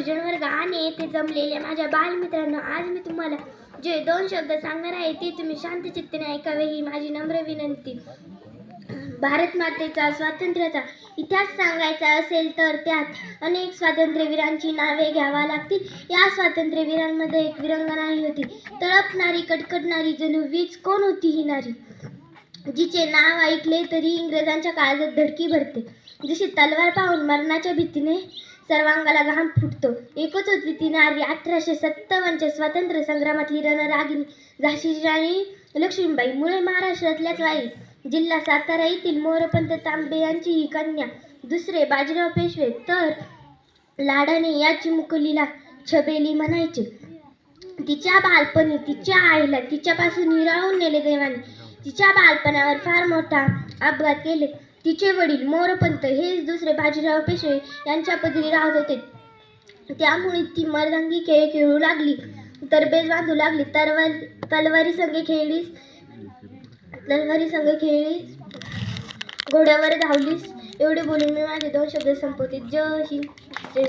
वर्ग आणि येथे जमलेल्या माझ्या बालमित्रांनो, आज मी तुम्हाला जे 2 शब्द सांगणार आहे ते तुम्ही शांतचित्ताने ऐकावे ही माझी नम्र विनंती. भारत मातेचा स्वातंत्र्याचा इतिहास सांगायचा असेल तर त्यात अनेक स्वातंत्र्यवीरांची नावे घ्यावी लागतील. या स्वातंत्र्यवीरांमध्ये एक वीरांगनाही होती, तळपणारी, कडकडणारी, जणू वीज. कोण होती ही नारी, जिचे नाव ऐकले तरी इंग्रजांच्या काळजात धडकी भरते, जशी तलवार पाहून मरणाच्या भीतीने सर्वांगाला घाम फुटतो. एकच होती ती नारी, 1857च्या स्वातंत्र्य संग्रामातली रणरागिणी, झाशीची राणी लक्ष्मीबाई. मूळ महाराष्ट्रातल्याच वाई, जिल्हा सातारा येथील मोरपंत तांबे यांची ही कन्या. दुसरे बाजीराव पेशवे तर लाडाने या चिमुकलीला छबेली म्हणायचे. तिच्या बालपणी तिच्या आईला तिच्यापासून हिरावून नेले देवाने. तिच्या बालपणावर फार मोठा अपघात केले. तिचे वडील मोरपंत हेच दुसरे बाजीराव पेशवे यांच्या पदरी राहत होते. त्यामुळे ती मर्दांगी खेळ खेळू लागली, तरबेज बांधू लागली, तलवारी संगे खेळलीस, घोड्यावर धावलीस. एवढे बोलून मी माझे 2 शब्द संपवते. जय हिंद, जय